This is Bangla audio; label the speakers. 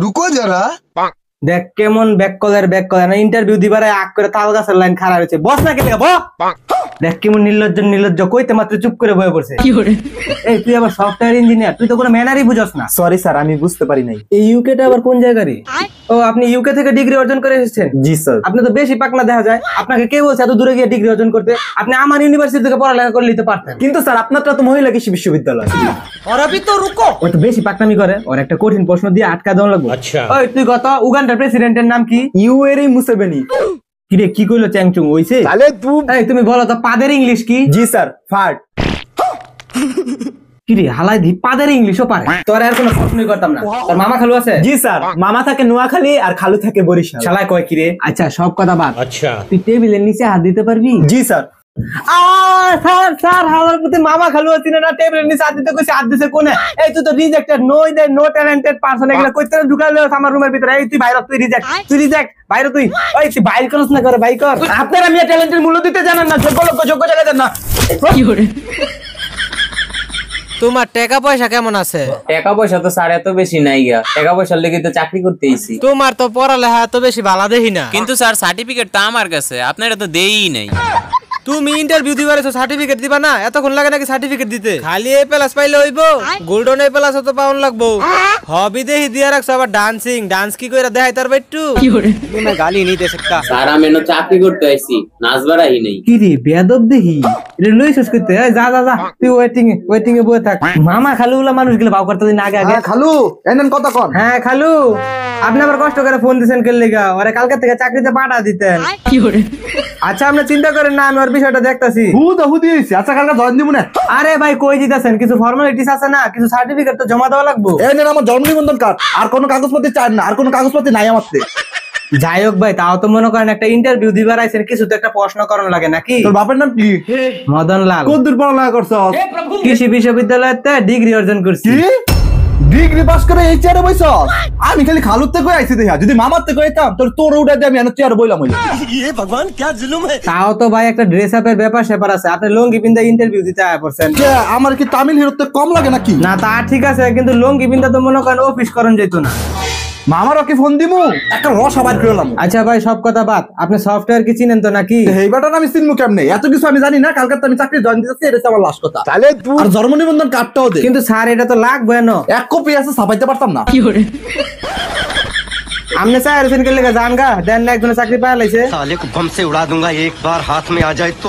Speaker 1: रुको जरा।
Speaker 2: দেখ কেমন ব্যাক কলার না ইন্টারভিউ দিবার আগ করে তাল গাছের লাইন খাড়া হয়েছে। বস না কেন দেখ কেমন নির্লজ্জ কইতে মাত্র চুপ করে বয়ে পড়ছে। এই তুই আবার সফটওয়্যার ইঞ্জিনিয়ার, তুই তো কোনো ম্যানারই বুঝস না।
Speaker 3: সরি স্যার, আমি বুঝতে পারি নাই।
Speaker 2: এই ইউকেটা আবার কোন জায়গারই? ও আপনি ইউকে থেকে ডিগ্রি অর্জন করে এসেছেন?
Speaker 3: জি স্যার।
Speaker 2: আপনি তো বেশি পাকনা দেখা যায়। আপনাকে কে বলছে এত দূরে গিয়ে ডিগ্রি অর্জন করতে? আপনি আমার ইউনিভার্সিটি থেকে পড়ালেখা করে নিতে পারতেন।
Speaker 3: কিন্তু স্যার আপনারটা তো মহিলা কৃষি বিশ্ববিদ্যালয়।
Speaker 2: और अभी तो रुको। ও তো বেশি পাকনামি করে, ওর একটা কঠিন প্রশ্ন দিয়ে আটকা দেওয়া লাগবে। আচ্ছা ওই তুই কত উগান্ডার প্রেসিডেন্টের নাম কি?
Speaker 3: ইউএরি মুসেভেনি।
Speaker 2: কি রে কি কইলো চ্যাংচুং হইছে?
Speaker 3: তাহলে তুই
Speaker 2: এই তুমি বলো তো পাদের ইংলিশ কি?
Speaker 3: জি স্যার, ফার্ট।
Speaker 2: কি রে হালাই দি পাদের ইংলিশও পারে? তোর আর কোনো প্রশ্নই করতাম না। তোর মামা খালু আছে?
Speaker 3: জি স্যার, মামা থাকে নোয়াখালী আর খালু থাকে বরিশাল।
Speaker 2: শালায় কয় কি রে? আচ্ছা সব কথা বাদ। আচ্ছা তুই টেবিলের নিচে হাত দিতে পারবি?
Speaker 3: জি স্যার।
Speaker 2: স্যার আমার প্রতি মামা খালু আছে না, টেবিলের নিচে হাত দিতে কইছে, হাত দিছে কোনে? এই তুই তো রিজেক্টেড, নো ট্যালেন্টেড পারসন, এগুলা কইতে ঢুকাইলো আমার রুমের ভিতরে। এই তুই বাইরে, তুই রিজেক্ট বাইরে তুই। ওই তুই বাইরে করছ না করে বাইর কর। আপনারা মিয়া ট্যালেন্টের মূল্য দিতে জানেন না, যোগ্য জায়গা দেন না। কি করে
Speaker 4: তোমার টাকা পয়সা কেমন আছে?
Speaker 5: টাকা পয়সা তো স্যার এত বেশি নাই গা, টাকা পয়সার লেগে তো চাকরি করতে আইছি।
Speaker 4: তোমার তো পড়ালেখা এত বেশি ভালো দেখি না।
Speaker 5: কিন্তু স্যার সার্টিফিকেট তো আমার কাছে, আপনারা তো দেই নাই।
Speaker 4: তুমি ইন্টারভিউ দিবার এসো, সার্টিফিকেট দিবা না? এতক্ষণ লাগে নাকি সার্টিফিকেট দিতে? খালি এ প্লাস পাইলে হইবো? গোল্ডন এ প্লাস তো পাউন লাগবো। হবি দেহি দিয়া রাখছো আবার ডান্সিং, ডান্স কি কইরা দেখাই তার বাইটু? কি করে তুমি গালি নি দে सकता?
Speaker 5: স্যার আমি এনো চাকরি করতে আইছি, নাচবার আই নাই।
Speaker 2: কি রে বেয়াদব দেহি এটা লই শেষ করতে। এই যা তুই ওয়েটিং এ বসে থাক। মামা খালুগুলা মানুষগুলো বাউ করতে দিন আগে আগে।
Speaker 1: খালু এনেন কথা কন।
Speaker 2: হ্যাঁ খালু, আপনি আবার কষ্ট করে ফোন দিছেন কে লেগা? ওরে কালকে থেকে চাকরিতে পাঠা দিতেন। কি করে? আচ্ছা আপনি চিন্তা করেন না, আমি ওর বিষয়টা দেখতাছি।
Speaker 1: হুদি হইছে। আচ্ছা কালকে জয়েন দিব না।
Speaker 2: আরে ভাই কই দিতেছেন? কিছু ফর্মালিটিস আছে না, কিছু সার্টিফিকেট তো জমা দেওয়া লাগবে।
Speaker 1: এনেন আমার জন্ম নিবন্ধন কার্ড। আর কোনো কাগজপত্র চাই না, আর কোনো কাগজপত্র নাই আমারতে।
Speaker 2: যাই হোক ভাই, তাও তো মনে করেন একটা ইন্টারভিউ দিবার আইছেন, কিছু তো একটা প্রশ্ন করানো লাগে নাকি?
Speaker 1: তোর বাপের নাম কি?
Speaker 2: মদন লাল।
Speaker 1: কোন দূর পড়ালেখা করছস?
Speaker 2: কৃষি বিশ্ববিদ্যালয়তে ডিগ্রি অর্জন করছি।
Speaker 1: কি ডিগ্রি পাস করে এই চেয়ারে বইছস? আমি খালি খালুর থেকে আইছি দেখা, যদি মামার থেকে আইতাম তোর উঠে দিয়ে আমি এনে চেয়ারে বইলাম হইলো।
Speaker 2: তাও তো ভাই একটা ড্রেস আপের ব্যাপার স্যাপার আছে। আপনি লুঙ্গি পিন্দা ইন্টারভিউ দিতে আয়া পড়ছেন।
Speaker 1: কে আমার কি তামিল হিরোতে কম লাগে নাকি?
Speaker 2: না তা ঠিক আছে, কিন্তু লুঙ্গি পিন্দা তো মনে করেন অফিস করন যেত না।
Speaker 1: মামার কি ফোন দিমু, একটা রস আবার করলাম।
Speaker 2: আচ্ছা ভাই সব কথা বাদ, আপনি সফটওয়্যার কি চিনেন তো নাকি?
Speaker 1: এই বাটন আমি চিনমু কেমনে? এত কিছু আমি জানি না। কালকে আমি চাকরি জয়েন দিতেছি, এটা আমার লাস্ট কথা। তাহলে তুই আর জন্ম নিবন্ধন কার্ডটাও দে।
Speaker 2: কিন্তু স্যার এটা তো লাগবে না।
Speaker 1: এক কপি আছে, ছাপাইতে পারতাম না।
Speaker 2: কি করে আমনে স্যার এসেন কে লেগে জান গা দেন না, একজনের চাকরি পাওয়া লাইছে।
Speaker 6: साले को बम से उड़ा दूंगा एक बार हाथ में आ जाए तो।